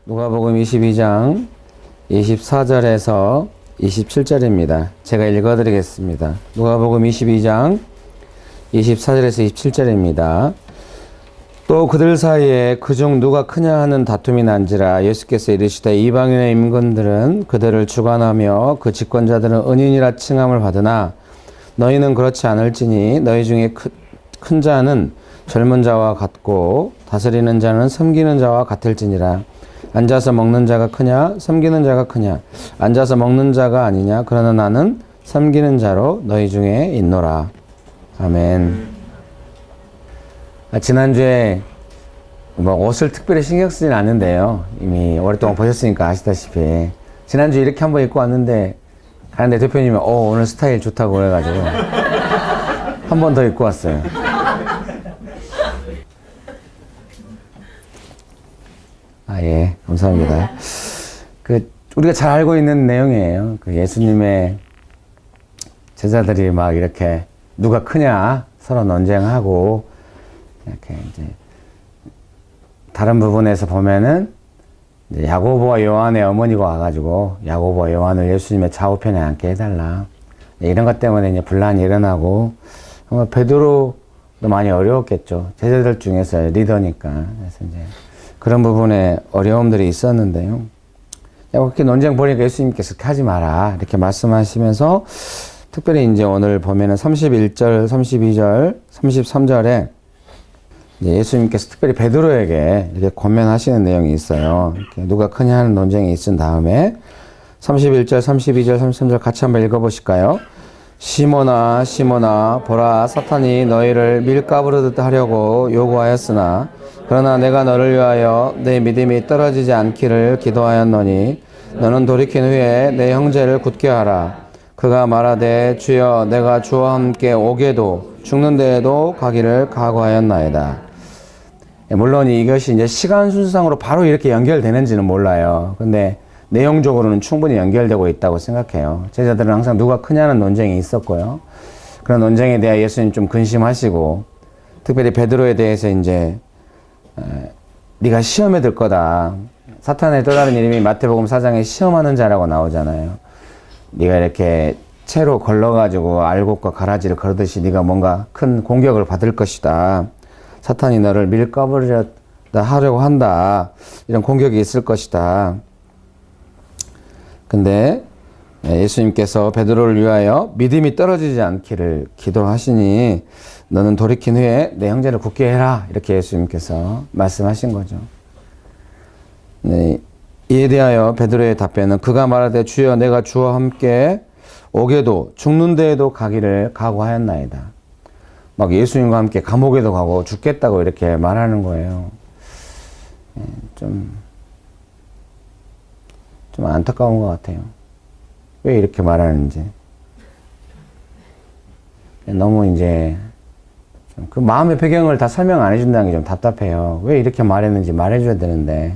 누가복음 22장 24절에서 27절입니다. 제가 읽어드리겠습니다. 누가복음 22장 24절에서 27절입니다. 또 그들 사이에 그중 누가 크냐 하는 다툼이 난지라 예수께서 이르시되 이방인의 임금들은 그들을 주관하며 그 집권자들은 은인이라 칭함을 받으나 너희는 그렇지 않을지니 너희 중에 큰 자는 젊은 자와 같고 다스리는 자는 섬기는 자와 같을지니라. 앉아서 먹는 자가 크냐 섬기는 자가 크냐. 앉아서 먹는 자가 아니냐. 그러나 나는 섬기는 자로 너희 중에 있노라. 아멘. 지난주에 옷을 특별히 신경 쓰진 않는데요. 이미 오랫동안 보셨으니까 아시다시피 지난주에 이렇게 한번 입고 왔는데 가는데 대표님이 오늘 스타일 좋다고 그래가지고 한 번 더 입고 왔어요. 예, 감사합니다. 우리가 잘 알고 있는 내용이에요. 예수님의 제자들이 막 이렇게 누가 크냐 서로 논쟁하고 이렇게 이제 다른 부분에서 보면은 이제 야고보와 요한의 어머니가 와가지고 야고보와 요한을 예수님의 좌우편에 앉게 해달라. 이런 것 때문에 이제 분란이 일어나고 베드로도 많이 어려웠겠죠. 제자들 중에서 리더니까. 그래서 이제 그런 부분에 어려움들이 있었는데요. 그렇게 논쟁 보니까 예수님께서 하지 마라 이렇게 말씀하시면서 특별히 이제 오늘 보면은 31절, 32절, 33절에 예수님께서 특별히 베드로에게 이렇게 권면하시는 내용이 있어요. 누가 크냐 하는 논쟁이 있은 다음에 31절, 32절, 33절 같이 한번 읽어보실까요? 시몬아, 시몬아, 보라, 사탄이 너희를 밀가부르듯 하려고 요구하였으나 그러나 내가 너를 위하여 내 믿음이 떨어지지 않기를 기도하였노니 너는 돌이킨 후에 내 형제를 굳게 하라. 그가 말하되 주여 내가 주와 함께 오게도 죽는 데에도 가기를 각오하였나이다. 물론 이것이 이제 시간 순서상으로 바로 이렇게 연결되는지는 몰라요. 근데 내용적으로는 충분히 연결되고 있다고 생각해요. 제자들은 항상 누가 크냐는 논쟁이 있었고요. 그런 논쟁에 대해 예수님 좀 근심하시고 특별히 베드로에 대해서 이제 네가 시험에 들 거다. 사탄의 또 다른 이름이 마태복음 4장에 시험하는 자라고 나오잖아요. 네가 이렇게 채로 걸러가지고 알곡과 가라지를 걸듯이 네가 뭔가 큰 공격을 받을 것이다. 사탄이 너를 밀가부르려 하려고 한다. 이런 공격이 있을 것이다. 근데 예수님께서 베드로를 위하여 믿음이 떨어지지 않기를 기도하시니 너는 돌이킨 후에 내 형제를 굳게 해라. 이렇게 예수님께서 말씀하신 거죠. 네, 이에 대하여 베드로의 답변은 그가 말하되 주여 내가 주와 함께 오게도 죽는 데에도 가기를 각오하였나이다. 막 예수님과 함께 감옥에도 가고 죽겠다고 이렇게 말하는 거예요. 좀 안타까운 것 같아요. 왜 이렇게 말하는지. 너무 이제 그 마음의 배경을 다 설명 안 해준다는 게 좀 답답해요. 왜 이렇게 말했는지 말해줘야 되는데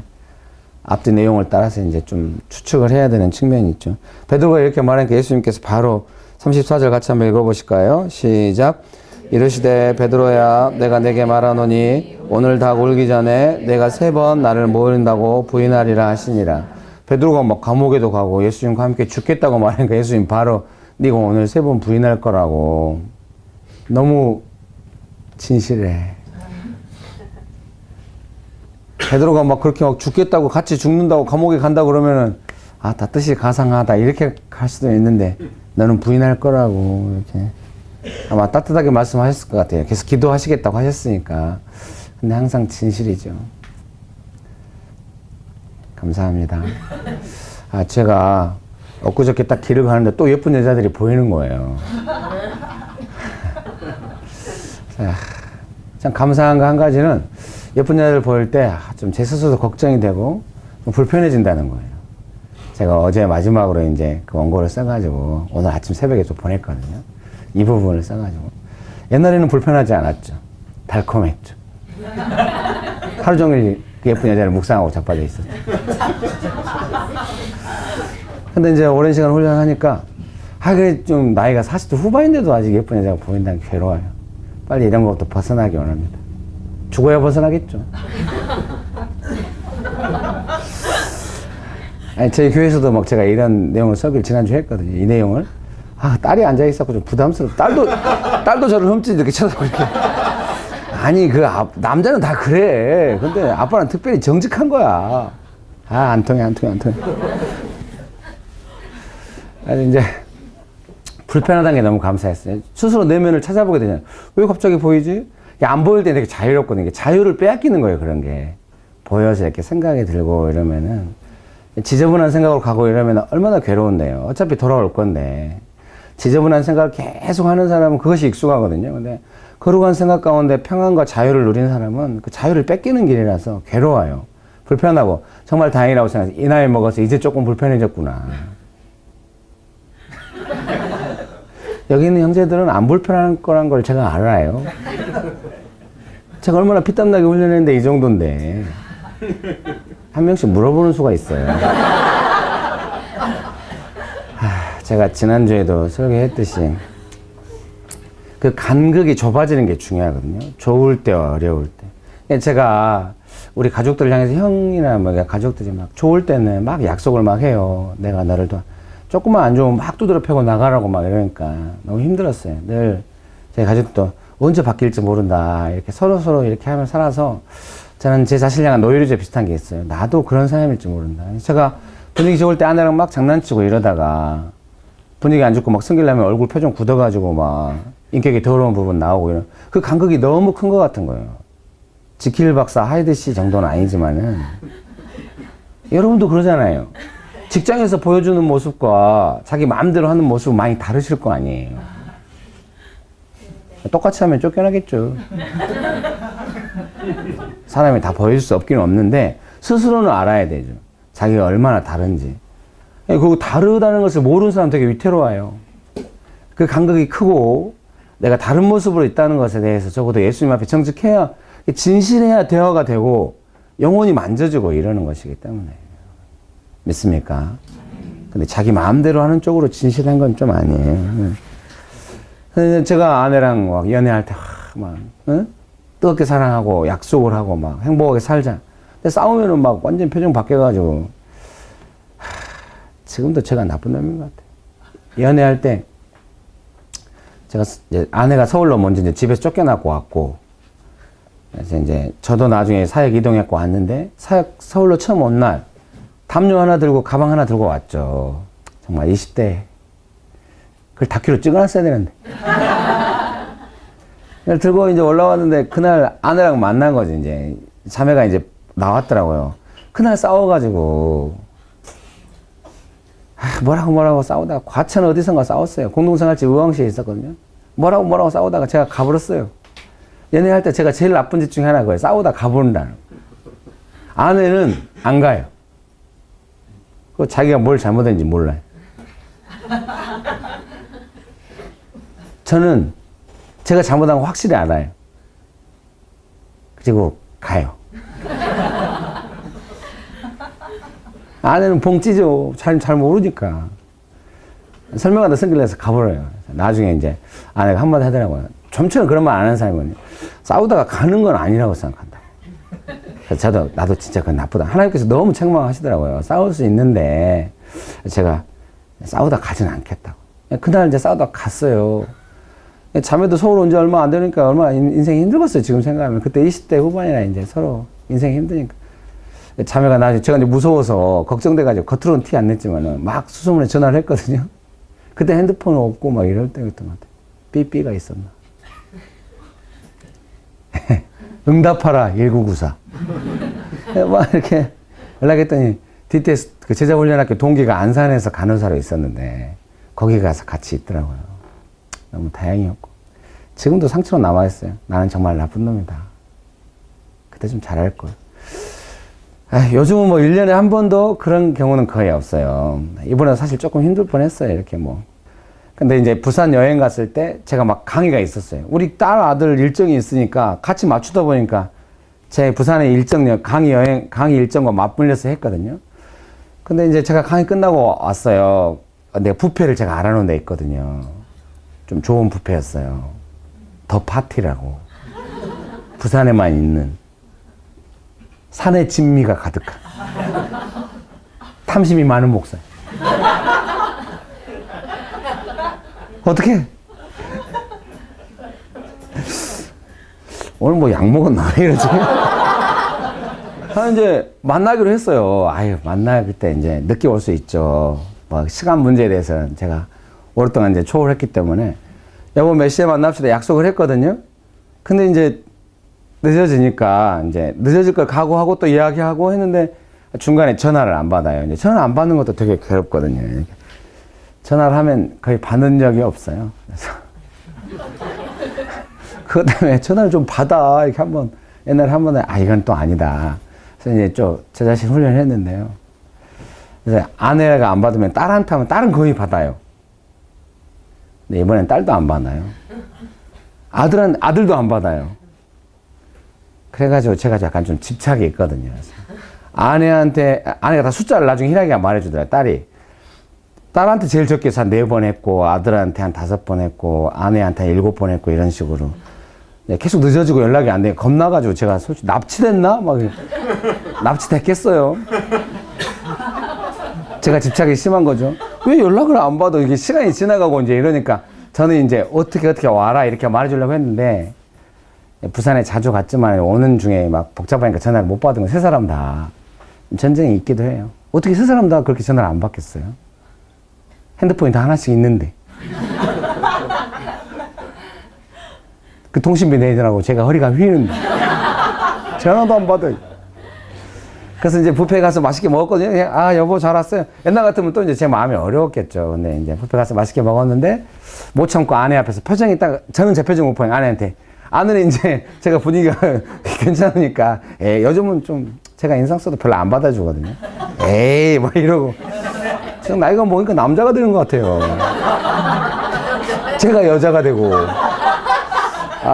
앞뒤 내용을 따라서 이제 좀 추측을 해야 되는 측면이 있죠. 베드로가 이렇게 말하니까 예수님께서 바로 34절 같이 한번 읽어보실까요? 시작. 이르시되 베드로야 내가 내게 말하노니 오늘 닭 울기 전에 내가 3번 나를 모른다고 부인하리라 하시니라. 베드로가 막 감옥에도 가고 예수님과 함께 죽겠다고 말하니까 예수님 바로 네가 오늘 3번 부인할 거라고. 너무 진실해. 베드로가 막 그렇게 막 죽겠다고 같이 죽는다고 감옥에 간다고 그러면은 다 뜻이 가상하다 이렇게 갈 수도 있는데 너는 부인할 거라고 이렇게 아마 따뜻하게 말씀하셨을 것 같아요. 계속 기도하시겠다고 하셨으니까. 근데 항상 진실이죠. 감사합니다. 제가 엊그저께 딱 길을 가는데 또 예쁜 여자들이 보이는 거예요. 참 감사한 거 한 가지는 예쁜 여자를 보일 때 좀 제 스스로도 걱정이 되고 좀 불편해진다는 거예요. 제가 어제 마지막으로 이제 그 원고를 써가지고 오늘 아침 새벽에 좀 보냈거든요. 이 부분을 써가지고. 옛날에는 불편하지 않았죠. 달콤했죠. 하루 종일 예쁜 여자를 묵상하고 자빠져 있었죠. 근데 이제 오랜 시간 훈련하니까 그래 좀 나이가 40대 후반인데도 아직 예쁜 여자가 보인다는 게 괴로워요. 빨리 이런 것부터 벗어나기 원합니다. 죽어야 벗어나겠죠. 아니, 저희 교회에서도 막 제가 이런 내용을 설교를 지난주에 했거든요. 이 내용을. 아, 딸이 앉아있었고 좀 부담스럽고. 딸도 저를 흠칫 이렇게 쳐다보고 이렇게. 아니, 남자는 다 그래. 근데 아빠는 특별히 정직한 거야. 아, 안 통해. 아니, 이제, 불편하다는 게 너무 감사했어요. 스스로 내면을 찾아보게 되잖아요. 왜 갑자기 보이지? 안 보일 때 되게 자유롭거든요. 자유를 빼앗기는 거예요, 그런 게. 보여서 이렇게 생각이 들고 이러면은, 지저분한 생각으로 가고 이러면 얼마나 괴로운데요. 어차피 돌아올 건데. 지저분한 생각을 계속 하는 사람은 그것이 익숙하거든요. 근데, 거룩한 생각 가운데 평안과 자유를 누리는 사람은 그 자유를 뺏기는 길이라서 괴로워요. 불편하고, 정말 다행이라고 생각해요. 이 나이 먹어서 이제 조금 불편해졌구나. 여기 있는 형제들은 안 불편한 거란 걸 제가 알아요. 제가 얼마나 피땀나게 훈련했는데 이 정도인데. 한 명씩 물어보는 수가 있어요. 제가 지난주에도 설교했듯이 그 간극이 좁아지는 게 중요하거든요. 좋을 때와 어려울 때. 제가 우리 가족들 향해서 형이나 뭐 가족들이 막 좋을 때는 막 약속을 막 해요. 내가 너를 조금만 안 좋으면 막 두드려 패고 나가라고 막 이러니까 너무 힘들었어요. 늘 저희 가족도 언제 바뀔지 모른다. 이렇게 서로 이렇게 하며 살아서 저는 제 자신을 향한 노예류제 비슷한 게 있어요. 나도 그런 사람일지 모른다. 제가 분위기 좋을 때 아내랑 막 장난치고 이러다가 분위기 안 좋고 막 승질나면 얼굴 표정 굳어가지고 막 인격이 더러운 부분 나오고 이런 그 간극이 너무 큰 것 같은 거예요. 지킬 박사 하이드 씨 정도는 아니지만은 여러분도 그러잖아요. 직장에서 보여주는 모습과 자기 마음대로 하는 모습은 많이 다르실 거 아니에요. 똑같이 하면 쫓겨나겠죠. 사람이 다 보여줄 수 없기는 없는데 스스로는 알아야 되죠. 자기가 얼마나 다른지. 그리고 다르다는 것을 모르는 사람 되게 위태로워요. 그 간극이 크고 내가 다른 모습으로 있다는 것에 대해서 적어도 예수님 앞에 정직해야 진실해야 대화가 되고 영혼이 만져지고 이러는 것이기 때문에. 믿습니까? 근데 자기 마음대로 하는 쪽으로 진실한 건 좀 아니에요. 제가 아내랑 막 연애할 때 막 뜨겁게 사랑하고 약속을 하고 막 행복하게 살자. 근데 싸우면은 막 완전 표정 바뀌어가지고 지금도 제가 나쁜 놈인 것 같아요. 연애할 때 제가 이제 아내가 서울로 먼저 이제 집에서 쫓겨나고 왔고 그래서 이제 저도 나중에 사역 이동했고 왔는데 서울로 처음 온 날 담요 하나 들고 가방 하나 들고 왔죠. 정말 20대. 그걸 다큐로 찍어놨어야 되는데. 그걸 들고 이제 올라왔는데 그날 아내랑 만난 거지, 이제. 자매가 이제 나왔더라고요. 그날 싸워가지고. 뭐라고 싸우다가 과천 어디선가 싸웠어요. 공동생활집 의왕시에 있었거든요. 뭐라고 싸우다가 제가 가버렸어요. 연애할 때 제가 제일 나쁜 짓 중에 하나가 그거예요. 싸우다 가버린다는. 아내는 안 가요. 자기가 뭘 잘못했는지 몰라요. 저는 제가 잘못한 거 확실히 알아요. 그리고 가요. 아내는 봉 찌죠. 잘 모르니까. 설명하다 성질 내서 가버려요. 나중에 이제 아내가 한마디 하더라고요. 좀처럼 그런 말 안 하는 사람이거든요. 싸우다가 가는 건 아니라고 생각한다. 그래서 나도 진짜 그건 나쁘다. 하나님께서 너무 책망하시더라고요. 싸울 수 있는데, 제가 싸우다 가진 않겠다고. 그날 이제 싸우다 갔어요. 자매도 서울 온 지 얼마 안 되니까 얼마나 인생이 힘들었어요. 지금 생각하면. 그때 20대 후반이라 이제 서로 인생이 힘드니까. 자매가 나중에 제가 이제 무서워서 걱정돼가지고 겉으로는 티 안 냈지만은 막 수소문에 전화를 했거든요. 그때 핸드폰 없고 막 이럴 때였던 것 같아요. 삐삐가 있었나. 응답하라 1994. 막 이렇게 연락했더니 DTS 그 제자훈련학교 동기가 안산에서 간호사로 있었는데 거기 가서 같이 있더라고요. 너무 다행이었고 지금도 상처로 남아있어요. 나는 정말 나쁜 놈이다. 그때 좀 잘할 걸. 요즘은 뭐 1년에 한 번도 그런 경우는 거의 없어요. 이번에 사실 조금 힘들 뻔했어요. 이렇게 뭐. 근데 이제 부산 여행 갔을 때 제가 막 강의가 있었어요. 우리 딸 아들 일정이 있으니까 같이 맞추다 보니까 제 부산의 강의 일정과 맞물려서 했거든요. 근데 이제 제가 강의 끝나고 왔어요. 근데 뷔페를 제가 알아놓은 데 있거든요. 좀 좋은 뷔페였어요. 더 파티라고. 부산에만 있는 산의 진미가 가득한 탐심이 많은 목사. 어떻게? 오늘 뭐 약 먹었나? 이러지. 이제 만나기로 했어요. 아유, 만날 때 이제 늦게 올 수 있죠. 뭐 시간 문제에 대해서는 제가 오랫동안 이제 초월했기 때문에 여보 몇 시에 만납시다 약속을 했거든요. 근데 이제 늦어지니까 이제 늦어질 걸 각오하고 또 이야기하고 했는데 중간에 전화를 안 받아요. 이제 전화 안 받는 것도 되게 괴롭거든요. 전화를 하면 거의 받는 적이 없어요. 그래서 그것 때문에 전화를 좀 받아 이렇게 한번 옛날에 한 번에 이건 또 아니다. 그래서 이제 좀 제 자신 훈련을 했는데요. 그래서 아내가 안 받으면 딸한테 하면 딸은 거의 받아요. 근데 이번엔 딸도 안 받아요. 아들도 안 받아요. 그래가지고 제가 약간 좀 집착이 있거든요. 그래서 아내가 다 숫자를 나중에 희락이가 말해주더라고요. 딸한테 제일 적게 해서 한 4번 했고, 아들한테 한 5번 했고, 아내한테 한 7번 했고, 이런 식으로. 계속 늦어지고 연락이 안 돼. 겁나가지고 제가 솔직히 납치됐나? 납치됐겠어요. 제가 집착이 심한 거죠. 왜 연락을 안 받아? 이게 시간이 지나가고 이제 이러니까 저는 이제 어떻게 와라 이렇게 말해주려고 했는데 부산에 자주 갔지만 오는 중에 막 복잡하니까 전화를 못 받은 건 세 사람 다 전쟁이 있기도 해요. 어떻게 세 사람 다 그렇게 전화를 안 받겠어요? 핸드폰이 다 하나씩 있는데. 그 통신비 내느라고 제가 허리가 휘는데 전화도 안 받아요. 그래서 이제 뷔페 가서 맛있게 먹었거든요. 여보 잘 왔어요. 옛날 같으면 또 이제 제 마음이 어려웠겠죠. 근데 이제 뷔페 가서 맛있게 먹었는데 못 참고 아내 앞에서 표정이 저는 제 표정 못 보여요. 아내한테. 아내는 이제 제가 분위기가 괜찮으니까 요즘은 좀 제가 인상 써도 별로 안 받아주거든요. 에이 막 이러고 지금 나이가 먹으니까 남자가 되는 것 같아요. 제가 여자가 되고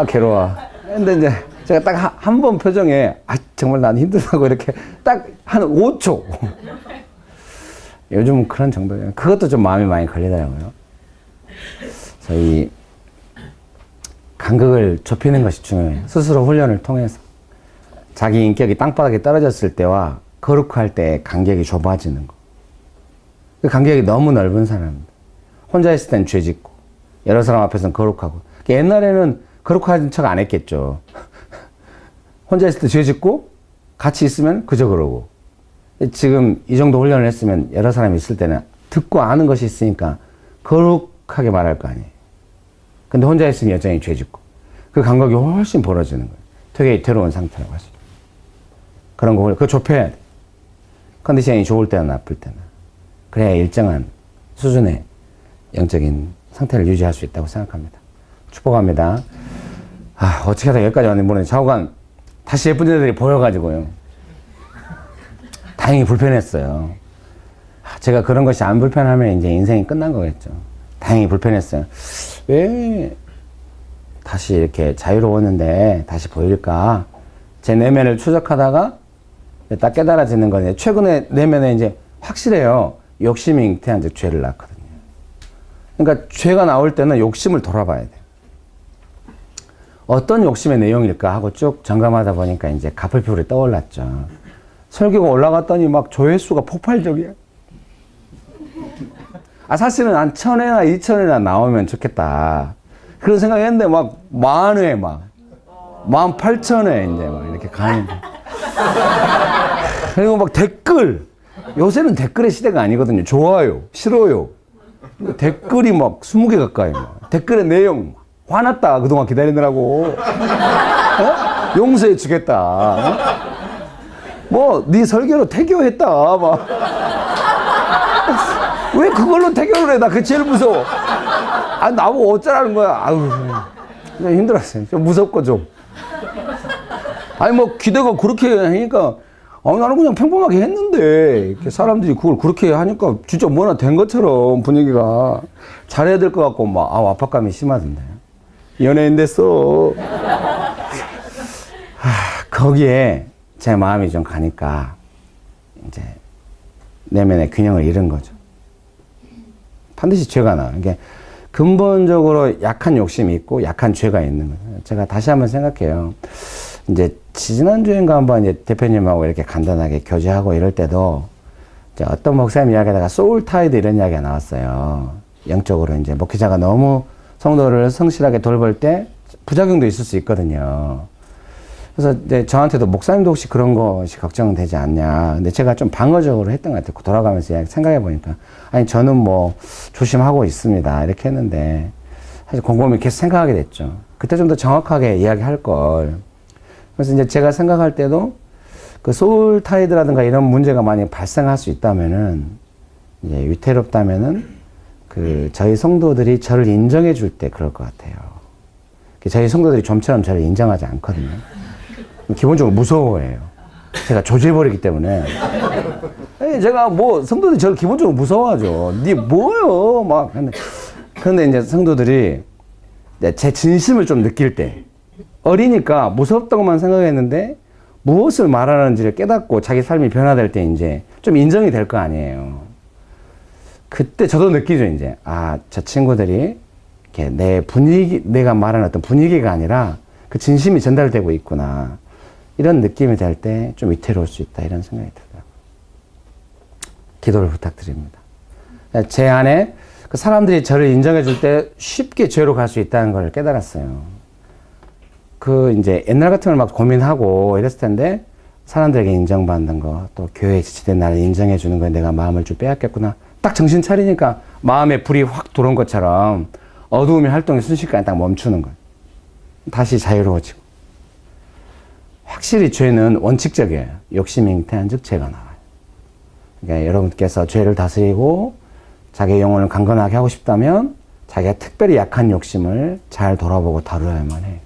괴로워. 근데 이제 제가 딱 한 번 표정에 정말 난 힘들다고 이렇게 딱 한 5초. 요즘 그런 정도예요. 그것도 좀 마음이 많이 걸리더라고요. 저희 간극을 좁히는 것이 중요해요. 스스로 훈련을 통해서 자기 인격이 땅바닥에 떨어졌을 때와 거룩할 때 간격이 좁아지는 거. 그 간격이 너무 넓은 사람입니다. 혼자 있을 땐 죄 짓고 여러 사람 앞에서는 거룩하고. 옛날에는 거룩한 척 안 했겠죠. 혼자 있을 때 죄 짓고 같이 있으면 그저 그러고. 지금 이 정도 훈련을 했으면 여러 사람이 있을 때는 듣고 아는 것이 있으니까 거룩하게 말할 거 아니에요. 근데 혼자 있으면 여전히 죄 짓고. 그 간격이 훨씬 벌어지는 거예요. 되게 괴로운 상태라고 하시죠. 그런 거 그거 좁혀야 돼. 컨디션이 좋을 때나 나쁠 때나. 그래야 일정한 수준의 영적인 상태를 유지할 수 있다고 생각합니다. 축복합니다. 어떻게 하다 여기까지 왔는지 모르겠는데 좌우간 다시 예쁜 여자들이 보여가지고요. 다행히 불편했어요. 제가 그런 것이 안 불편하면 이제 인생이 끝난 거겠죠. 다행히 불편했어요. 왜 다시 이렇게 자유로웠는데 다시 보일까? 제 내면을 추적하다가 딱 깨달아지는 거예요. 최근에 내면에 이제 확실해요. 욕심이 잉태한 즉 죄를 낳거든요. 그러니까 죄가 나올 때는 욕심을 돌아봐야 돼요. 어떤 욕심의 내용일까 하고 쭉 점검하다 보니까 이제 가풀피울이 떠올랐죠. 설교가 올라갔더니 막 조회수가 폭발적이야. 사실은 한 1000회나 2000회나 나오면 좋겠다. 그런 생각했는데 막 10,000회 막 18,000회 이제 막 이렇게 가는데. 그리고 막 댓글. 요새는 댓글의 시대가 아니거든요. 좋아요, 싫어요. 댓글이 막 20개 가까이 막. 댓글의 내용. 화났다. 그동안 기다리느라고. 용서해 주겠다. 네 설교로 태교했다. 막. 왜 그걸로 태교를 해? 나 그게 제일 무서워. 나보고 어쩌라는 거야. 힘들었어요. 좀 무섭고 좀. 기대가 그렇게 하니까, 나는 그냥 평범하게 했는데, 이렇게 사람들이 그걸 그렇게 하니까 진짜 뭐나 된 것처럼 분위기가 잘해야 될 것 같고, 압박감이 심하던데. 연예인 됐어. 거기에 제 마음이 좀 가니까, 이제, 내면의 균형을 잃은 거죠. 반드시 죄가 나와요. 이게 근본적으로 약한 욕심이 있고 약한 죄가 있는 거예요. 제가 다시 한번 생각해요. 이제 지난주인가 한번 이제 대표님하고 이렇게 간단하게 교제하고 이럴 때도 이제 어떤 목사님 이야기하다가 소울 타이드 이런 이야기가 나왔어요. 영적으로 이제 목회자가 너무 성도를 성실하게 돌볼 때 부작용도 있을 수 있거든요. 그래서 이제 저한테도 목사님도 혹시 그런 것이 걱정되지 않냐. 근데 제가 좀 방어적으로 했던 것 같아요. 돌아가면서 생각해 보니까. 아니, 저는 뭐 조심하고 있습니다. 이렇게 했는데 사실 곰곰이 계속 생각하게 됐죠. 그때 좀 더 정확하게 이야기할 걸. 그래서 이제 제가 생각할 때도 그 소울 타이드라든가 이런 문제가 만약 발생할 수 있다면은 이제 위태롭다면은 그 저희 성도들이 저를 인정해 줄 때 그럴 것 같아요. 저희 성도들이 좀처럼 저를 인정하지 않거든요. 기본적으로 무서워해요. 제가 조져버리기 때문에. 제가 뭐, 성도들이 저를 기본적으로 무서워하죠. 니 뭐요? 막. 근데 이제 성도들이 제 진심을 좀 느낄 때, 어리니까 무섭다고만 생각했는데, 무엇을 말하는지를 깨닫고 자기 삶이 변화될 때 이제 좀 인정이 될 거 아니에요. 그때 저도 느끼죠, 이제. 아, 저 친구들이 이렇게 내 분위기, 내가 말하는 어떤 분위기가 아니라 그 진심이 전달되고 있구나. 이런 느낌이 될 때 좀 위태로울 수 있다. 이런 생각이 들더라고요. 기도를 부탁드립니다. 제 안에 그 사람들이 저를 인정해 줄 때 쉽게 죄로 갈 수 있다는 걸 깨달았어요. 그 이제 옛날 같으면 막 고민하고 이랬을 텐데 사람들에게 인정받는 거, 또 교회에 지치된 나를 인정해 주는 거에 내가 마음을 좀 빼앗겼구나. 딱 정신 차리니까 마음에 불이 확 들어온 것처럼 어두움의 활동이 순식간에 딱 멈추는 거예요. 다시 자유로워지고. 확실히 죄는 원칙적이에요. 욕심이 잉태한 즉 죄가 나와요. 그러니까 여러분께서 죄를 다스리고 자기의 영혼을 강건하게 하고 싶다면 자기가 특별히 약한 욕심을 잘 돌아보고 다루어야만 해요.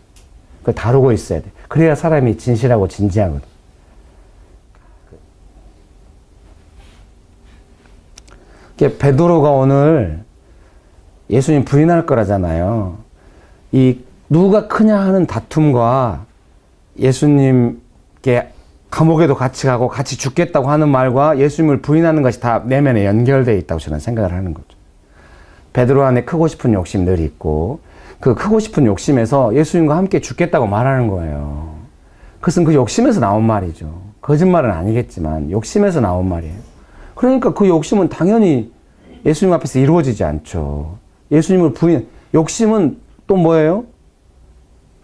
그걸 다루고 있어야 돼. 그래야 사람이 진실하고 진지하거든. 베드로가 오늘 예수님 부인할 거라잖아요. 이 누가 크냐 하는 다툼과 예수님께 감옥에도 같이 가고 같이 죽겠다고 하는 말과 예수님을 부인하는 것이 다 내면에 연결되어 있다고 저는 생각을 하는 거죠. 베드로 안에 크고 싶은 욕심 늘 있고 그 크고 싶은 욕심에서 예수님과 함께 죽겠다고 말하는 거예요. 그것은 그 욕심에서 나온 말이죠. 거짓말은 아니겠지만 욕심에서 나온 말이에요. 그러니까 그 욕심은 당연히 예수님 앞에서 이루어지지 않죠. 예수님을 욕심은 또 뭐예요?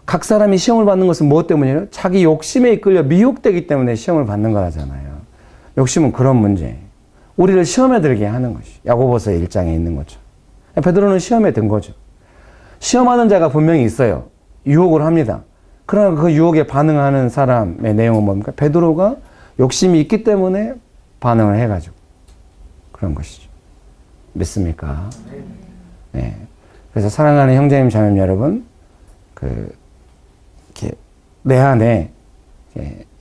각 사람이 시험을 받는 것은 무엇 때문이에요? 자기 욕심에 이끌려 미혹되기 때문에 시험을 받는 거라잖아요. 욕심은 그런 문제예요. 우리를 시험에 들게 하는 것이 야고보서 1장에 있는 거죠. 베드로는 시험에 든 거죠. 시험하는 자가 분명히 있어요. 유혹을 합니다. 그러나 그 유혹에 반응하는 사람의 내용은 뭡니까? 베드로가 욕심이 있기 때문에 반응을 해가지고 그런 것이죠. 믿습니까? 네. 그래서 사랑하는 형제님 자매님 여러분, 이렇게 내 안에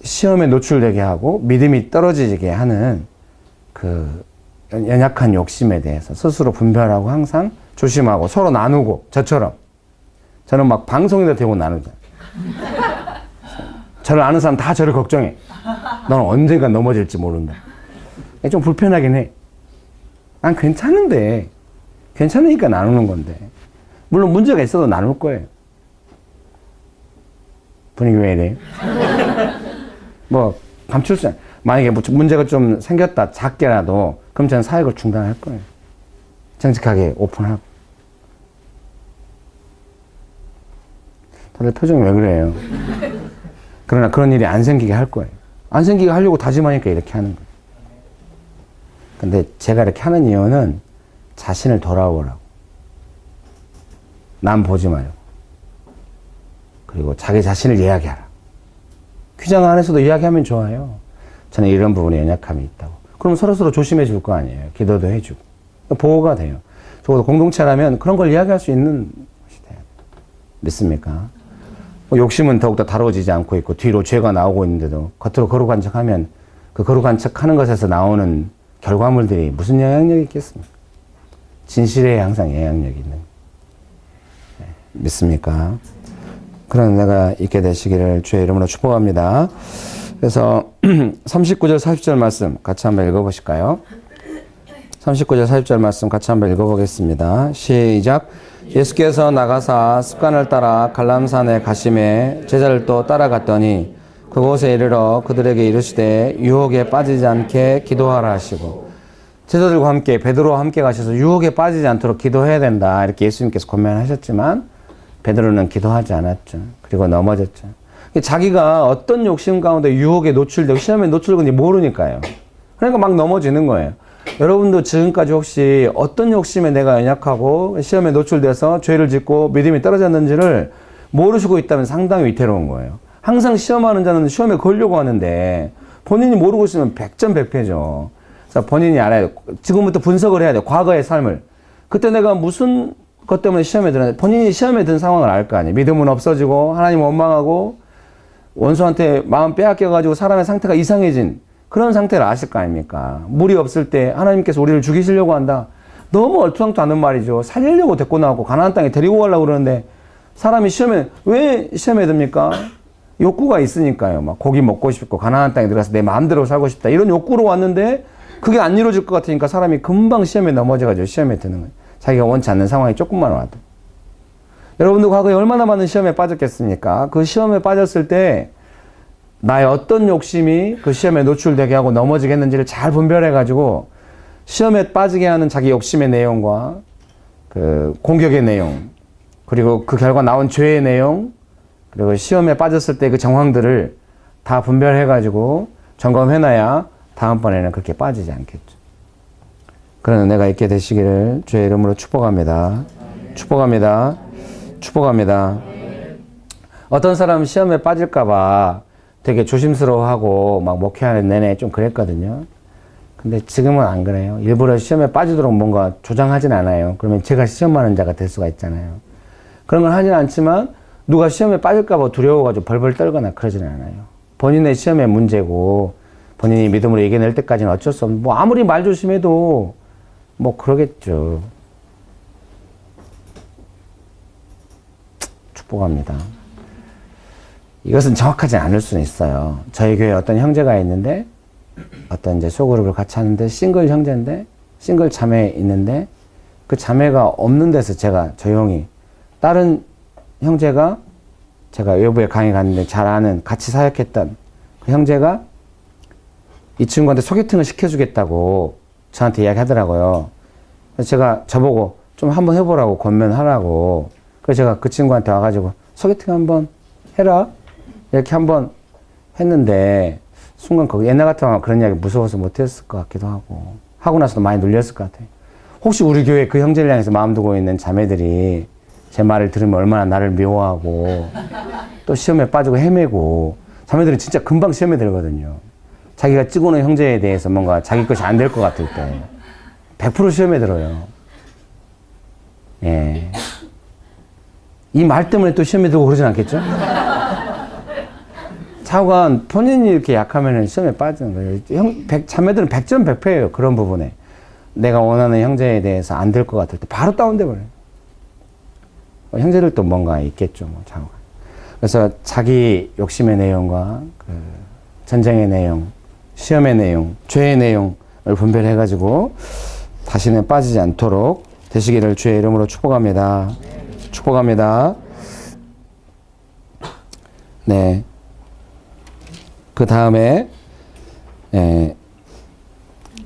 시험에 노출되게 하고 믿음이 떨어지게 하는 그 연약한 욕심에 대해서 스스로 분별하고 항상 조심하고 서로 나누고 저처럼 저는 막 방송에다 대고 나누잖아요. 저를 아는 사람 다 저를 걱정해. 너는 언젠가 넘어질지 모른다. 좀 불편하긴 해. 난 괜찮은데 괜찮으니까 나누는 건데 물론 문제가 있어도 나눌 거예요. 분위기 왜 이래? 뭐 감출 수 만약에 문제가 좀 생겼다 작게라도 그럼 저는 사역을 중단할 거예요. 정직하게 오픈하고. 다들 표정이 왜 그래요? 그러나 그런 일이 안 생기게 할 거예요. 안 생기게 하려고 다짐하니까 이렇게 하는 거예요. 근데 제가 이렇게 하는 이유는 자신을 돌아보라고. 남 보지 말고. 그리고 자기 자신을 이야기하라. 휘장 안에서도 이야기하면 좋아요. 저는 이런 부분에 연약함이 있다고. 그럼 서로서로 조심해 줄 거 아니에요. 기도도 해주고. 보호가 돼요. 적어도 공동체라면 그런 걸 이야기할 수 있는 것이 돼요. 믿습니까? 욕심은 더욱더 다뤄지지 않고 있고 뒤로 죄가 나오고 있는데도 겉으로 거룩한 척하면 그 거룩한 척하는 것에서 나오는 결과물들이 무슨 영향력이 있겠습니까? 진실에 항상 영향력이 있는. 네, 믿습니까? 그런 은혜가 있게 되시기를 주의 이름으로 축복합니다. 그래서 39절 40절 말씀 같이 한번 읽어보실까요? 39절 40절 말씀 같이 한번 읽어보겠습니다. 시작. 예수께서 나가사 습관을 따라 갈람산에 가심에 제자를 또 따라갔더니 그곳에 이르러 그들에게 이르시되 유혹에 빠지지 않게 기도하라 하시고 제자들과 함께 베드로와 함께 가셔서 유혹에 빠지지 않도록 기도해야 된다. 이렇게 예수님께서 권면하셨지만 베드로는 기도하지 않았죠. 그리고 넘어졌죠. 자기가 어떤 욕심 가운데 유혹에 노출되고 시험에 노출되는지 모르니까요. 그러니까 막 넘어지는 거예요. 여러분도 지금까지 혹시 어떤 욕심에 내가 연약하고 시험에 노출돼서 죄를 짓고 믿음이 떨어졌는지를 모르시고 있다면 상당히 위태로운 거예요. 항상 시험하는 자는 시험에 걸려고 하는데 본인이 모르고 있으면 백전백패죠. 그래서 본인이 알아야 돼. 지금부터 분석을 해야 돼. 과거의 삶을. 그때 내가 무슨 것 때문에 시험에 들었는데 본인이 시험에 든 상황을 알 거 아니에요. 믿음은 없어지고 하나님 원망하고 원수한테 마음 빼앗겨가지고 사람의 상태가 이상해진 그런 상태를 아실 거 아닙니까? 물이 없을 때 하나님께서 우리를 죽이시려고 한다. 너무 얼토당토하는 말이죠. 살리려고 데리고 나왔고 가나안 땅에 데리고 가려고 그러는데 사람이 왜 시험에 듭니까? 욕구가 있으니까요. 막 고기 먹고 싶고 가나안 땅에 들어가서 내 마음대로 살고 싶다. 이런 욕구로 왔는데 그게 안 이루어질 것 같으니까 사람이 금방 시험에 넘어져가지고 시험에 드는 거예요. 자기가 원치 않는 상황이 조금만 와도. 여러분도 과거에 얼마나 많은 시험에 빠졌겠습니까? 그 시험에 빠졌을 때 나의 어떤 욕심이 그 시험에 노출되게 하고 넘어지게 했는지를 잘 분별해가지고 시험에 빠지게 하는 자기 욕심의 내용과 그 공격의 내용, 그리고 그 결과 나온 죄의 내용, 그리고 시험에 빠졌을 때 그 정황들을 다 분별해가지고 점검해놔야 다음번에는 그렇게 빠지지 않겠죠. 그런 은혜가 있게 되시기를 주의 이름으로 축복합니다. 축복합니다. 축복합니다. 어떤 사람은 시험에 빠질까봐 되게 조심스러워하고 막 목회하는 내내 좀 그랬거든요. 근데 지금은 안 그래요. 일부러 시험에 빠지도록 뭔가 조장하진 않아요. 그러면 제가 시험하는 자가 될 수가 있잖아요. 그런 건 하진 않지만 누가 시험에 빠질까봐 두려워가지고 벌벌 떨거나 그러지는 않아요. 본인의 시험의 문제고 본인이 믿음으로 이겨낼 때까지는 어쩔 수 없는, 뭐 아무리 말 조심해도 뭐 그러겠죠. 축복합니다. 이것은 정확하지 않을 수는 있어요. 저희 교회에 어떤 형제가 있는데 어떤 이제 소그룹을 같이 하는데 싱글 형제인데 싱글 자매 있는데 그 자매가 없는 데서 제가 조용히 다른 형제가 제가 외부에 강의 갔는데 잘 아는 같이 사역했던 그 형제가 이 친구한테 소개팅을 시켜주겠다고 저한테 이야기하더라고요. 그래서 제가 저보고 좀 한번 해보라고 권면하라고. 그래서 제가 그 친구한테 와가지고 소개팅 한번 해라 이렇게 한번 했는데 순간 거기 옛날 같으면 그런 이야기 무서워서 못했을 것 같기도 하고 나서도 많이 눌렸을 것 같아요. 혹시 우리 교회 그 형제를 향해서 마음 두고 있는 자매들이 제 말을 들으면 얼마나 나를 미워하고 또 시험에 빠지고 헤매고, 자매들은 진짜 금방 시험에 들거든요. 자기가 찍어놓은 형제에 대해서 뭔가 자기 것이 안 될 것 같을 때 100% 시험에 들어요. 예. 이 말 때문에 또 시험에 들고 그러진 않겠죠? 차관 본인이 이렇게 약하면 시험에 빠지는 거예요. 자매들은 100점 100패예요. 그런 부분에. 내가 원하는 형제에 대해서 안 될 것 같을 때 바로 다운돼 버려요. 형제들도 뭔가 있겠죠. 뭐 차관. 그래서 자기 욕심의 내용과 그 전쟁의 내용, 시험의 내용, 죄의 내용을 분별해가지고 다시는 빠지지 않도록 되시기를 주의 이름으로 축복합니다. 축복합니다. 네. 그 다음에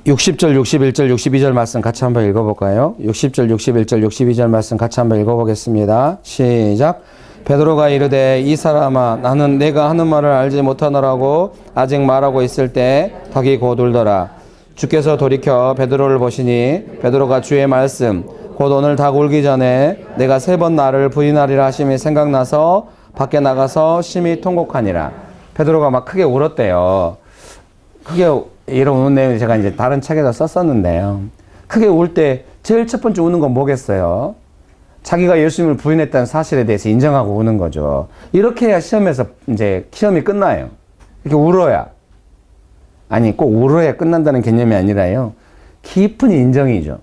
60절, 61절, 62절 말씀 같이 한번 읽어볼까요? 60절, 61절, 62절 말씀 같이 한번 읽어보겠습니다. 시작. 베드로가 이르되 이 사람아 나는 내가 하는 말을 알지 못하노라고 아직 말하고 있을 때 덕이 곧 울더라. 주께서 돌이켜 베드로를 보시니 베드로가 주의 말씀 곧 오늘 닭 울기 전에 내가 3번 나를 부인하리라 하심이 생각나서 밖에 나가서 심히 통곡하니라. 베드로가 막 크게 울었대요. 크게 이런 우는 내용을 제가 이제 다른 책에서 썼었는데요. 크게 울 때 제일 첫 번째 우는 건 뭐겠어요? 자기가 예수님을 부인했다는 사실에 대해서 인정하고 우는 거죠. 이렇게 해야 시험에서 이제 시험이 끝나요. 이렇게 울어야. 아니, 꼭 울어야 끝난다는 개념이 아니라요. 깊은 인정이죠.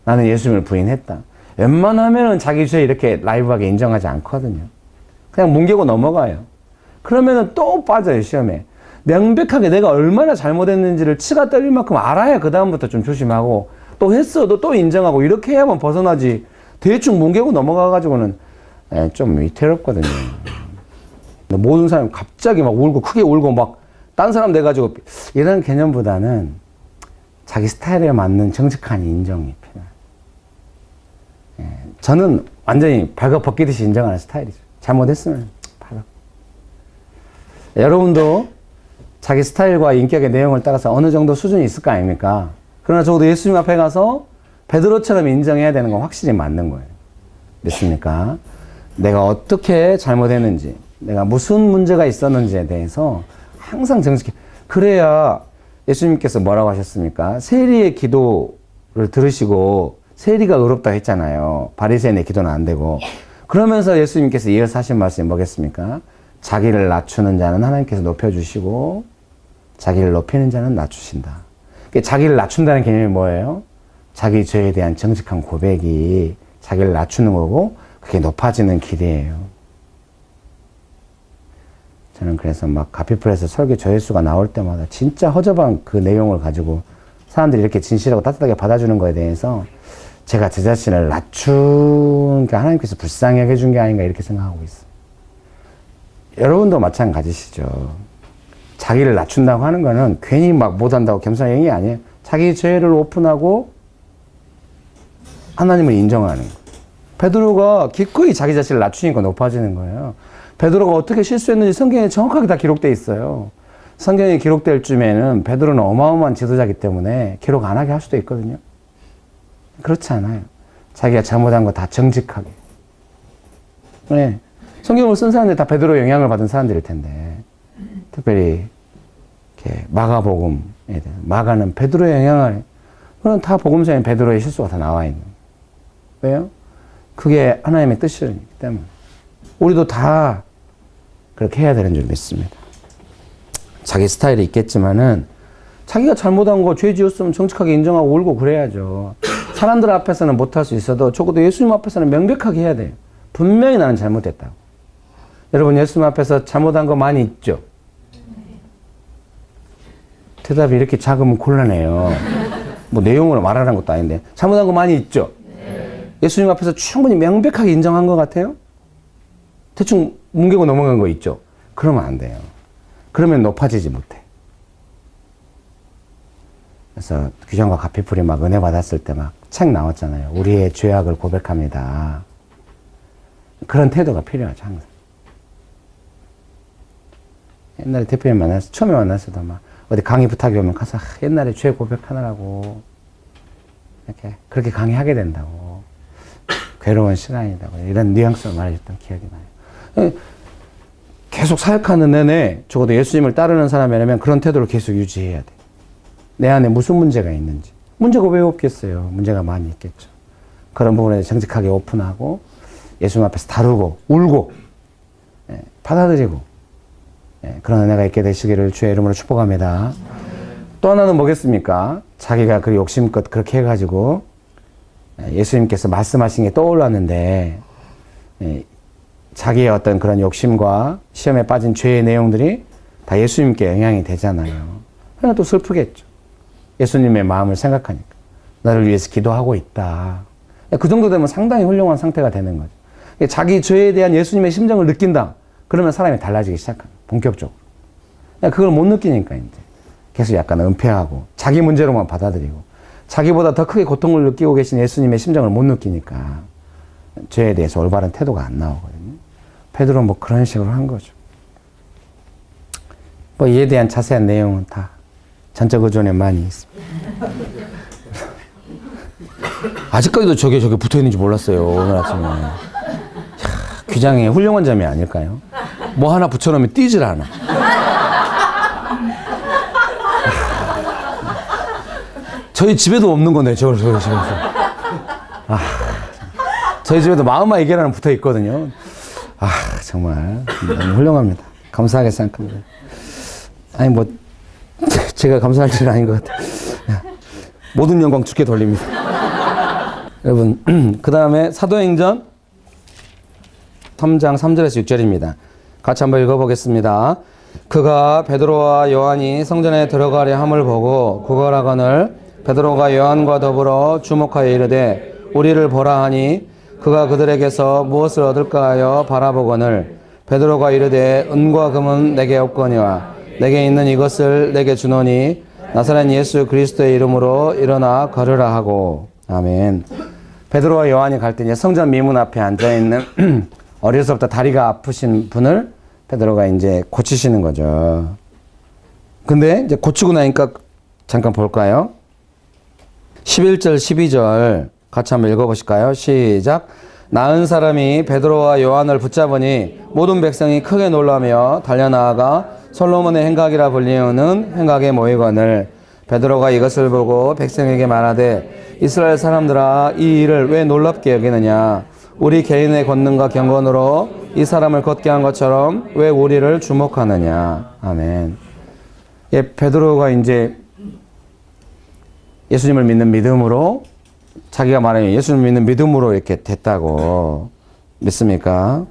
나는 예수님을 부인했다. 웬만하면은 자기 죄 이렇게 라이브하게 인정하지 않거든요. 그냥 뭉개고 넘어가요. 그러면은 또 빠져요, 시험에. 명백하게 내가 얼마나 잘못했는지를 치가 떨릴 만큼 알아야 그다음부터 좀 조심하고, 또 했어도 또 인정하고, 이렇게 해야만 벗어나지. 대충 뭉개고 넘어가가지고는 좀 위태롭거든요. 모든 사람이 갑자기 막 울고, 크게 울고, 막, 딴 사람 돼가지고, 이런 개념보다는 자기 스타일에 맞는 정직한 인정이 필요해요. 예, 저는 완전히 발가벗기듯이 인정하는 스타일이죠. 잘못했으면 바로. 여러분도 자기 스타일과 인격의 내용을 따라서 어느 정도 수준이 있을 거 아닙니까? 그러나 적어도 예수님 앞에 가서 베드로처럼 인정해야 되는 건 확실히 맞는 거예요. 믿습니까? 내가 어떻게 잘못했는지, 내가 무슨 문제가 있었는지에 대해서 항상 정직해. 그래야 예수님께서 뭐라고 하셨습니까? 세리의 기도를 들으시고 세리가 의롭다 했잖아요. 바리새인의 기도는 안 되고. 그러면서 예수님께서 이어서 하신 말씀이 뭐겠습니까? 자기를 낮추는 자는 하나님께서 높여주시고 자기를 높이는 자는 낮추신다. 자기를 낮춘다는 개념이 뭐예요? 자기 죄에 대한 정직한 고백이 자기를 낮추는 거고 그게 높아지는 길이에요. 저는 그래서 막 가피풀에서 설교 조회수가 나올 때마다 진짜 허접한 그 내용을 가지고 사람들이 이렇게 진실하고 따뜻하게 받아주는 거에 대해서 제가 제 자신을 낮춘 게 하나님께서 불쌍하게 해준 게 아닌가 이렇게 생각하고 있어요. 여러분도 마찬가지시죠. 자기를 낮춘다고 하는 거는 괜히 막 못한다고 겸손한 게 아니에요. 자기 죄를 오픈하고 하나님을 인정하는 거예요. 베드로가 기꺼이 자기 자신을 낮추니까 높아지는 거예요. 베드로가 어떻게 실수했는지 성경에 정확하게 다 기록되어 있어요. 성경에 기록될 쯤에는 베드로는 어마어마한 지도자이기 때문에 기록 안 하게 할 수도 있거든요. 그렇지 않아요. 자기가 잘못한 거 다 정직하게. 네. 성경을 쓴 사람들이 다 베드로의 영향을 받은 사람들일 텐데, 특별히 이렇게 마가복음에 대해서 마가는 베드로의 영향을, 그럼 다 복음서에 베드로의 실수가 다 나와 있는 거예요. 왜요? 그게 하나님의 뜻이기 때문에. 우리도 다 그렇게 해야 되는 줄 믿습니다. 자기 스타일이 있겠지만은 자기가 잘못한 거, 죄 지었으면 정직하게 인정하고 울고 그래야죠. 사람들 앞에서는 못할 수 있어도 적어도 예수님 앞에서는 명백하게 해야 돼요. 분명히 나는 잘못했다고. 여러분 예수님 앞에서 잘못한 거 많이 있죠? 대답이 이렇게 작으면 곤란해요. 뭐 내용으로 말하는 것도 아닌데. 잘못한 거 많이 있죠? 예수님 앞에서 충분히 명백하게 인정한 것 같아요? 대충 뭉개고 넘어간 거 있죠? 그러면 안 돼요. 그러면 높아지지 못해. 그래서 규정과 가피풀이 막 은혜 받았을 때 막 책 나왔잖아요. 우리의 죄악을 고백합니다. 그런 태도가 필요하죠, 항상. 옛날에 대표님 처음에 만났을 때 막 어디 강의 부탁이 오면 가서 옛날에 죄 고백하느라고 이렇게 그렇게 강의하게 된다고. 괴로운 시간이라고. 이런 뉘앙스로 말해줬던 기억이 나요. 계속 사역하는 내내 적어도 예수님을 따르는 사람이라면 그런 태도를 계속 유지해야 돼. 내 안에 무슨 문제가 있는지. 문제가 왜 없겠어요? 문제가 많이 있겠죠. 그런 부분에 정직하게 오픈하고 예수님 앞에서 다루고 울고 받아들이고 그런 은혜가 있게 되시기를 주의 이름으로 축복합니다. 또 하나는 뭐겠습니까? 자기가 그 욕심껏 그렇게 해가지고 예수님께서 말씀하신 게 떠올랐는데 자기의 어떤 그런 욕심과 시험에 빠진 죄의 내용들이 다 예수님께 영향이 되잖아요. 그러나 또 슬프겠죠. 예수님의 마음을 생각하니까. 나를 위해서 기도하고 있다. 그 정도 되면 상당히 훌륭한 상태가 되는 거죠. 자기 죄에 대한 예수님의 심정을 느낀다. 그러면 사람이 달라지기 시작합니다. 본격적으로. 그걸 못 느끼니까 이제 계속 약간 은폐하고 자기 문제로만 받아들이고 자기보다 더 크게 고통을 느끼고 계신 예수님의 심정을 못 느끼니까 죄에 대해서 올바른 태도가 안 나오거든요. 베드로는 뭐 그런 식으로 한 거죠. 뭐 이에 대한 자세한 내용은 다 전적 의존에 많이 있습니다. 아직까지도 저게 붙어 있는지 몰랐어요. 오늘 아침에. 귀장의 훌륭한 점이 아닐까요? 뭐 하나 붙여놓으면 띄질 않아. 저희 집에도 없는 건데, 저희 집에서. 저희 집에도 마음만 이겨라는 붙어 있거든요. 정말 너무 훌륭합니다. 감사하게 생각합니다. 아니, 뭐, 제가 감사할 일은 아닌 것 같아요. 모든 영광 주께 돌립니다. 여러분, 그 다음에 사도행전 3장 3절에서 6절입니다. 같이 한번 읽어보겠습니다. 그가 베드로와 요한이 성전에 들어가려 함을 보고 구걸하거늘 베드로가 요한과 더불어 주목하여 이르되 우리를 보라 하니 그가 그들에게서 무엇을 얻을까 하여 바라보거늘 베드로가 이르되 은과 금은 내게 없거니와 내게 있는 이것을 내게 주노니 나사렛 예수 그리스도의 이름으로 일어나 걸으라 하고. 아멘. 베드로와 요한이 갈 때 이제 성전 미문 앞에 앉아있는 어려서부터 다리가 아프신 분을 베드로가 이제 고치시는 거죠. 근데 이제 고치고 나니까 잠깐 볼까요? 11절, 12절 같이 한번 읽어보실까요? 시작. 나은 사람이 베드로와 요한을 붙잡으니 모든 백성이 크게 놀라며 달려나아가 솔로몬의 행각이라 불리우는 행각에 모이거늘 베드로가 이것을 보고 백성에게 말하되 이스라엘 사람들아 이 일을 왜 놀랍게 여기느냐 우리 개인의 권능과 경건으로 이 사람을 걷게 한 것처럼 왜 우리를 주목하느냐. 아멘. 예, 베드로가 이제 예수님을 믿는 믿음으로 자기가 말하는 예수님을 믿는 믿음으로 이렇게 됐다고 믿습니까?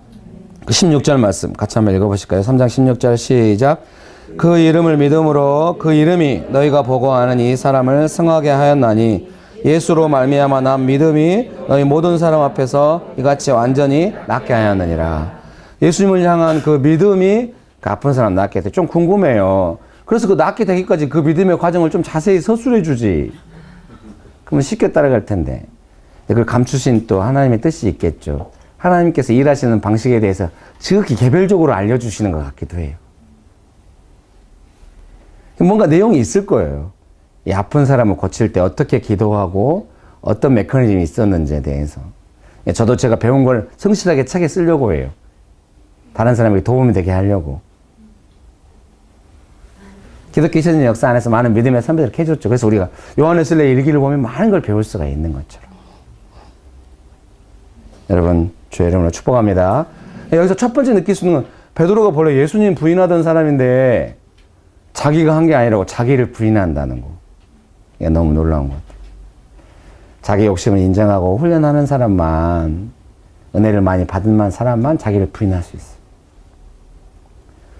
16절 말씀 같이 한번 읽어보실까요? 3장 16절 시작. 그 이름을 믿음으로 그 이름이 너희가 보고 아는 이 사람을 승하게 하였나니 예수로 말미암아 난 믿음이 너희 모든 사람 앞에서 이같이 완전히 낫게 하였느니라. 예수님을 향한 그 믿음이 그 아픈 사람 낫게 돼. 좀 궁금해요. 그래서 그 낫게 되기까지 그 믿음의 과정을 좀 자세히 서술해 주지. 그러면 쉽게 따라갈 텐데. 그걸 감추신 또 하나님의 뜻이 있겠죠. 하나님께서 일하시는 방식에 대해서 지극히 개별적으로 알려주시는 것 같기도 해요. 뭔가 내용이 있을 거예요. 이 아픈 사람을 고칠 때 어떻게 기도하고 어떤 메커니즘이 있었는지에 대해서. 저도 제가 배운 걸 성실하게 책에 쓰려고 해요. 다른 사람에게 도움이 되게 하려고. 기독교 histori의 역사 안에서 많은 믿음의 선배들을 해줬죠. 그래서 우리가 요한일서의 일기를 보면 많은 걸 배울 수가 있는 것처럼. 여러분 주의 이름으로 축복합니다. 여기서 첫 번째 느낄 수 있는 건 베드로가 본래 예수님 부인하던 사람인데 자기가 한 게 아니라고 자기를 부인한다는 거. 이게 너무 놀라운 것 같아요. 자기 욕심을 인정하고 훈련하는 사람만, 은혜를 많이 받은 사람만 자기를 부인할 수 있어요.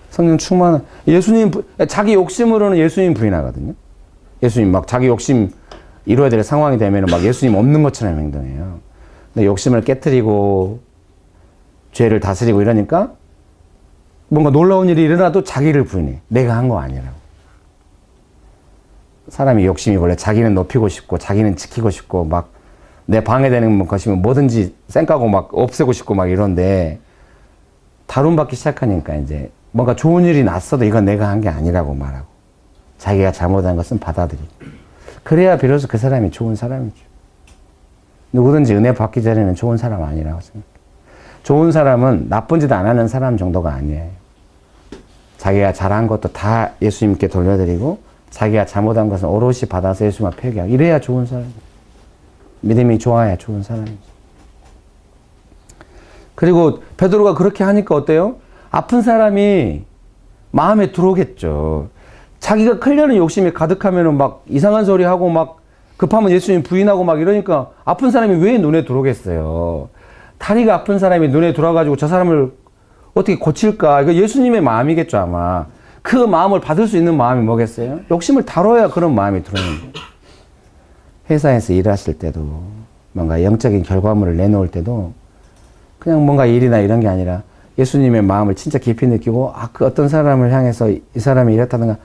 성령 충만한 예수님, 자기 욕심으로는 예수님 부인하거든요. 예수님 막 자기 욕심 이루어야 될 상황이 되면 막 예수님 없는 것처럼 행동해요. 근데 욕심을 깨트리고 죄를 다스리고 이러니까 뭔가 놀라운 일이 일어나도 자기를 부인해. 내가 한 거 아니라고. 사람이 욕심이 원래 자기는 높이고 싶고 자기는 지키고 싶고 막 내 방해되는 것이면 뭐든지 쌩까고 막 없애고 싶고 막 이런데 다룬받기 시작하니까 이제 뭔가 좋은 일이 났어도 이건 내가 한 게 아니라고 말하고 자기가 잘못한 것은 받아들이고 그래야 비로소 그 사람이 좋은 사람이죠. 누구든지 은혜 받기 전에는 좋은 사람 아니라고 생각해요. 좋은 사람은 나쁜 짓 안 하는 사람 정도가 아니에요. 자기가 잘한 것도 다 예수님께 돌려드리고 자기가 잘못한 것은 오롯이 받아서 예수님 앞에 회개하고 이래야 좋은 사람이에요. 믿음이 좋아야 좋은 사람이죠. 그리고 베드로가 그렇게 하니까 어때요? 아픈 사람이 마음에 들어오겠죠. 자기가 크려는 욕심이 가득하면 막 이상한 소리 하고 막 급하면 예수님 부인하고 막 이러니까 아픈 사람이 왜 눈에 들어오겠어요? 다리가 아픈 사람이 눈에 들어와가지고 저 사람을 어떻게 고칠까? 이거 예수님의 마음이겠죠, 아마. 그 마음을 받을 수 있는 마음이 뭐겠어요? 욕심을 다뤄야 그런 마음이 들어오는 거예요. 회사에서 일하실 때도 뭔가 영적인 결과물을 내놓을 때도 그냥 뭔가 일이나 이런 게 아니라 예수님의 마음을 진짜 깊이 느끼고 그 어떤 사람을 향해서 이 사람이 이렇다든가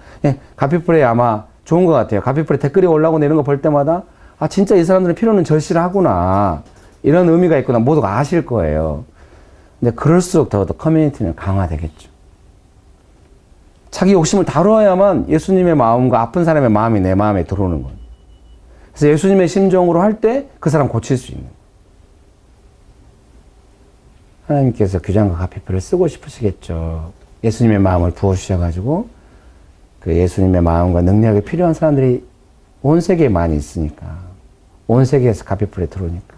가피풀에 아마 좋은 것 같아요. 가피풀에 댓글이 올라오고 이런 거 볼 때마다 진짜 이 사람들은 필요는 절실하구나 이런 의미가 있구나 모두가 아실 거예요. 근데 그럴수록 더 커뮤니티는 강화되겠죠. 자기 욕심을 다뤄야만 예수님의 마음과 아픈 사람의 마음이 내 마음에 들어오는 거예요. 그래서 예수님의 심정으로 할 때 그 사람 고칠 수 있는 거예요. 하나님께서 규장과 가피풀을 쓰고 싶으시겠죠. 예수님의 마음을 부어주셔가지고 그 예수님의 마음과 능력이 필요한 사람들이 온 세계에 많이 있으니까 온 세계에서 가피풀에 들어오니까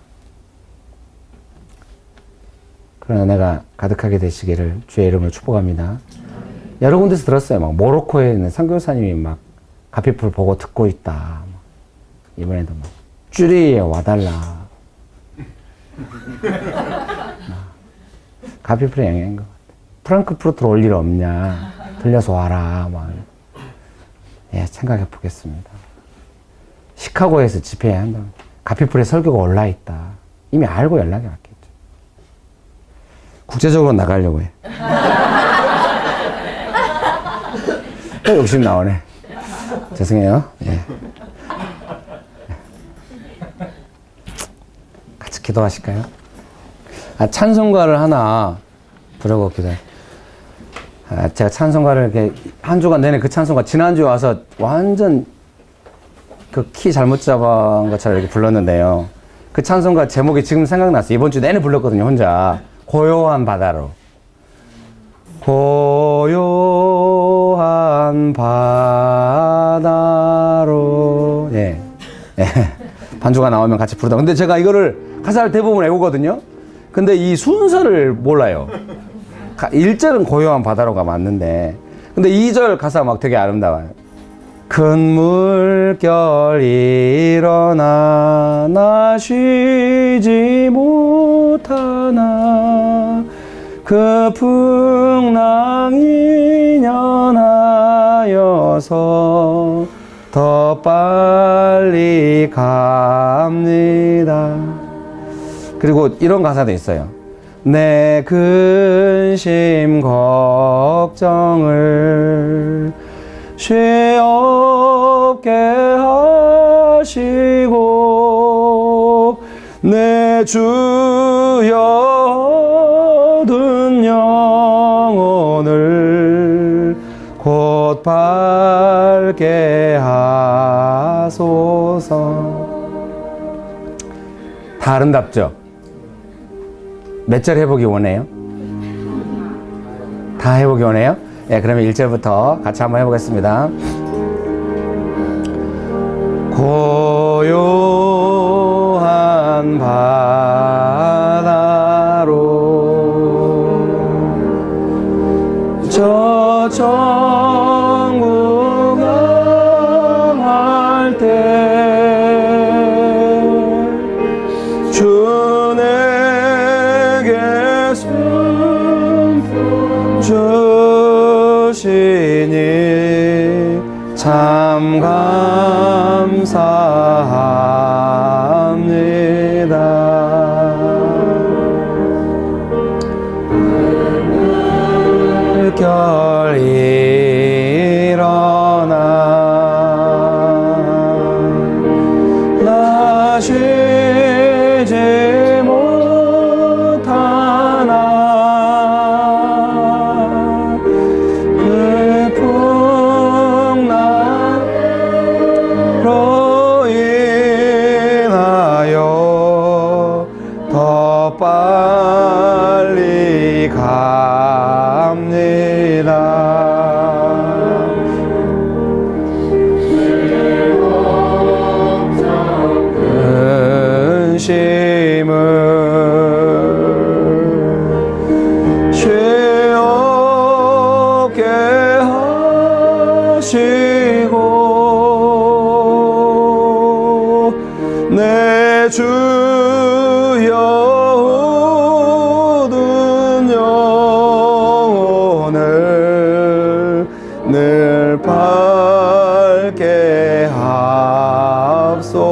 그런 은혜가 가득하게 되시기를 주의 이름으로 축복합니다. 여러 군데서 들었어요. 막 모로코에 있는 선교사님이 막 가피풀 보고 듣고 있다. 이번에도 막 쭈리에 와달라. 가피풀의 영향인 것 같아. 프랑크푸르트로 올 일 없냐. 들려서 와라. 막. 생각해 보겠습니다. 시카고에서 집회해야 한다. 가피풀에 설교가 올라있다. 이미 알고 연락이 왔겠죠. 국제적으로 나가려고 해. 또 욕심 나오네. 죄송해요. 예. 같이 기도하실까요? 찬송가를 하나 부르고 기도해. 제가 찬송가를 이렇게 한 주간 내내 그 찬송가 지난주에 와서 완전 그 키 잘못 잡은 것처럼 이렇게 불렀는데요. 그 찬송가 제목이 지금 생각났어요. 이번 주 내내 불렀거든요, 혼자. 고요한 바다로. 고요한 바다로. 예. 예. 반주가 나오면 같이 부르다. 근데 제가 이거를 가사를 대부분 외우거든요. 근데 이 순서를 몰라요. 1절은 고요한 바다로가 맞는데, 근데 2절 가사 막 되게 아름다워요. 큰 물결 일어나 나 쉬지 못하나 그 풍랑이 연하여서 더 빨리 갑니다. 그리고 이런 가사도 있어요. 내 근심 걱정을 쉼 없게 하시고 내 주여 얻은 영혼을 곧 밝게 하소서. 다 아름답죠? 몇 절 해보기 원해요? 다 해보기 원해요? 예, 그러면 1절부터 같이 한번 해보겠습니다. 고요한 바다로 저 천국 향할 때 주 내게 숨 주시니 참 감사합니다. 물결 일어나 나 쉬지 못하나 그 풍랑으로 인하여 더 빨리 갑니다. 근심을 쉴 없게 하시고 내 주여 얻은 영혼을 늘 밝게 합소서.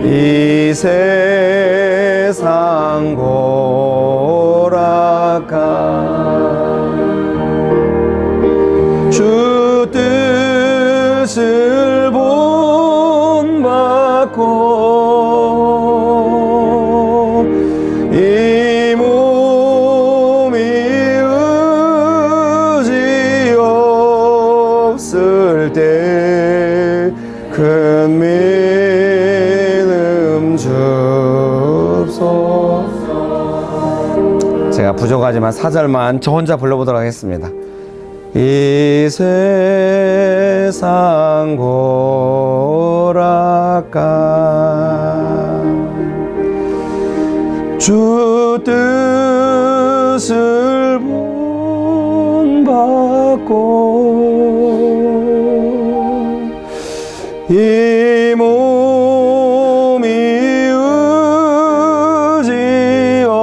이 세상 고락한 주 뜻을 본받고 이 몸이 의지 없을 때 큰 믿음 줍소서. 제가 부족하지만 4절만 저 혼자 불러보도록 하겠습니다. 이 세상 고락한 주 뜻을 본받고 이 몸이 의지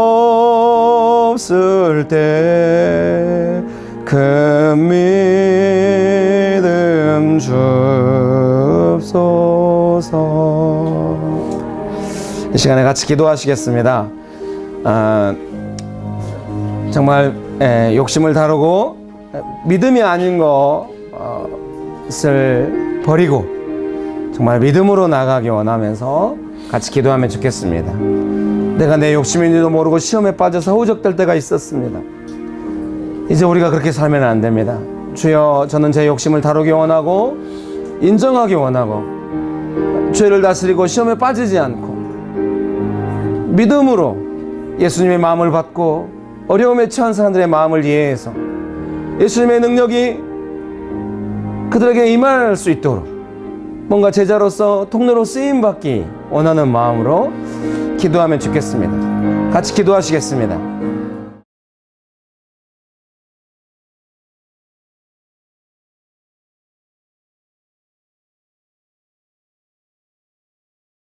없을 때 큰 믿음 줍소서. 이 시간에 같이 기도하시겠습니다. 정말 욕심을 다루고 믿음이 아닌 것을 버리고 정말 믿음으로 나가기 원하면서 같이 기도하면 좋겠습니다. 내가 내 욕심인지도 모르고 시험에 빠져서 허우적될 때가 있었습니다. 이제 우리가 그렇게 살면 안 됩니다. 주여, 저는 제 욕심을 다루기 원하고 인정하기 원하고 죄를 다스리고 시험에 빠지지 않고 믿음으로 예수님의 마음을 받고 어려움에 처한 사람들의 마음을 이해해서 예수님의 능력이 그들에게 임할 수 있도록 뭔가 제자로서 통로로 쓰임받기 원하는 마음으로 기도하면 좋겠습니다. 같이 기도하시겠습니다.